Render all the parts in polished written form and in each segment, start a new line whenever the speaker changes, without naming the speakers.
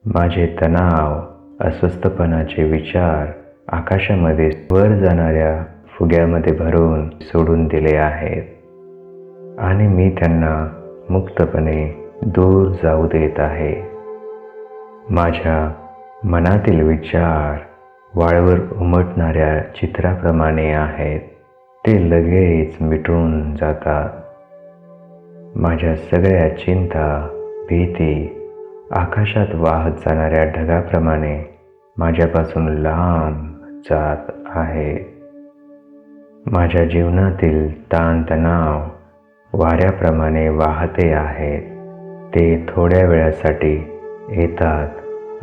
माझे तणाव, अस्वस्थपणाचे विचार आकाशामध्ये वर जाणाऱ्या फुग्यामध्ये भरून सोडून दिले आहेत आणि मी त्यांना मुक्तपणे दूर जाऊ देत आहे. माझ्या मनातील विचार वाळूवर उमटणाऱ्या चित्राप्रमाणे आहेत. ते लगेच मिटून जातात. माझ्या सगळ्या चिंता, भीती आकाशात वाहत जाणाऱ्या ढगाप्रमाणे माझ्यापासून लांब जात आहे. माझ्या जीवनातील ताणतणाव वाऱ्याप्रमाणे वाहते आहेत. ते थोड्या वेळासाठी येतात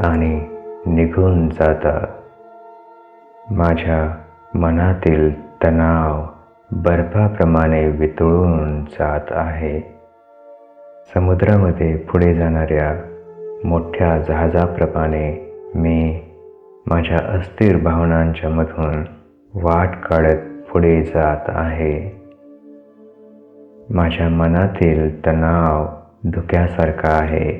आणि निघून जातात. माझ्या मनातील तणाव बर्फाप्रमाणे वितळून जात आहे. समुद्रामध्ये पुढे जाणाऱ्या मोठ्या जहाजाप्रमाणे मी माझ्या अस्थिर भावनांच्या मधून वाट काढत पुढे जात आहे. माझ्या मनातील तणाव धुक्यासारखा आहे.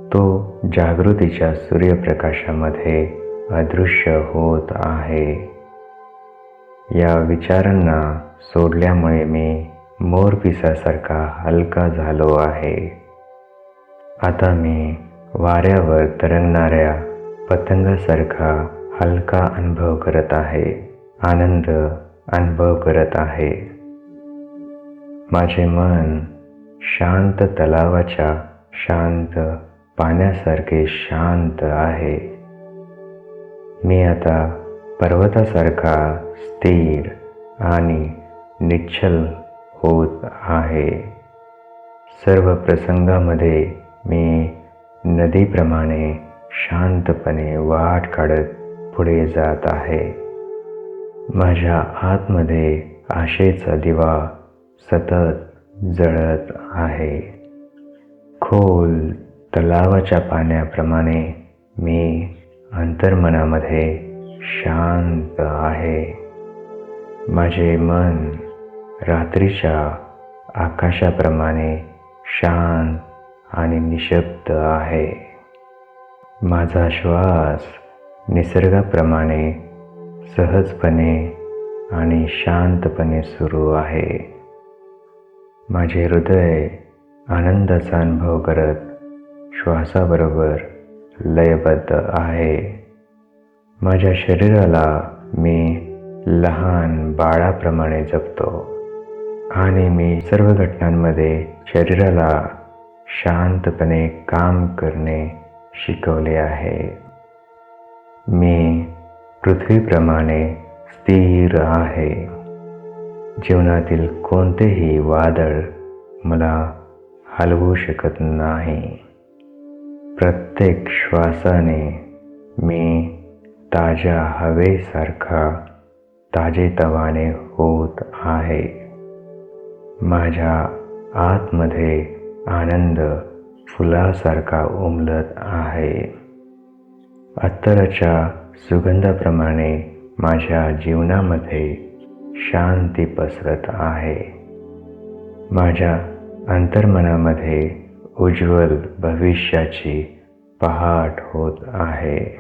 तो जागृतीच्या सूर्यप्रकाशामध्ये अदृश्य होत आहे. या विचारांना सोडल्यामुळे मी मोरपिसासारखा हलका झालो आहे. आता मी वाऱ्यावर तरंगणाऱ्या पतंगासारखा हलका अनुभव करत आहे, आनंद अनुभव करत आहे. माझे मन शांत तलावाच्या शांत पाण्यासारखे शांत आहे. मी आता पर्वतासारखा स्थिर आणि निश्चल होत आहे. सर्व प्रसंगामध्ये मी नदीप्रमाणे शांतपणे वाट काढत पुढे जात आहे. माझ्या आतमध्ये आशेचा दिवा सतत जळत आहे. खोल तलावाच्या पाण्याप्रमाणे मी अंतर्मनामध्ये शांत आहे. माझे मन रात्रीच्या आकाशाप्रमाणे शांत आणि निशब्द आहे. माझा श्वास निसर्गाप्रमाणे सहजपणे आणि शांतपणे सुरू आहे. माझे हृदय आनंदाचा अनुभव करत श्वासाबरोबर लयबद्ध आहे. माझ्या शरीराला मी लहान बाळाप्रमाणे जपतो आणि मी सर्व घटनांमध्ये शरीराला शांतपणे काम करणे शिकवले आहे. मी पृथ्वीप्रमाणे स्थिर आहे. जीवनातील कोणतेही वादळ मला हलवू शकत नाही. प्रत्येक श्वासाने मी ताज्या हवेसारखा ताजेतवाने होत आहे. माझ्या आतमध्ये आनंद फुलासारखा उमलत आहे. अत्तराच्या सुगंधाप्रमाणे माझ्या जीवनामध्ये शांती पसरत आहे. माझ्या अंतर्मनामध्ये उज्ज्वल भविष्याची पहाट होत आहे.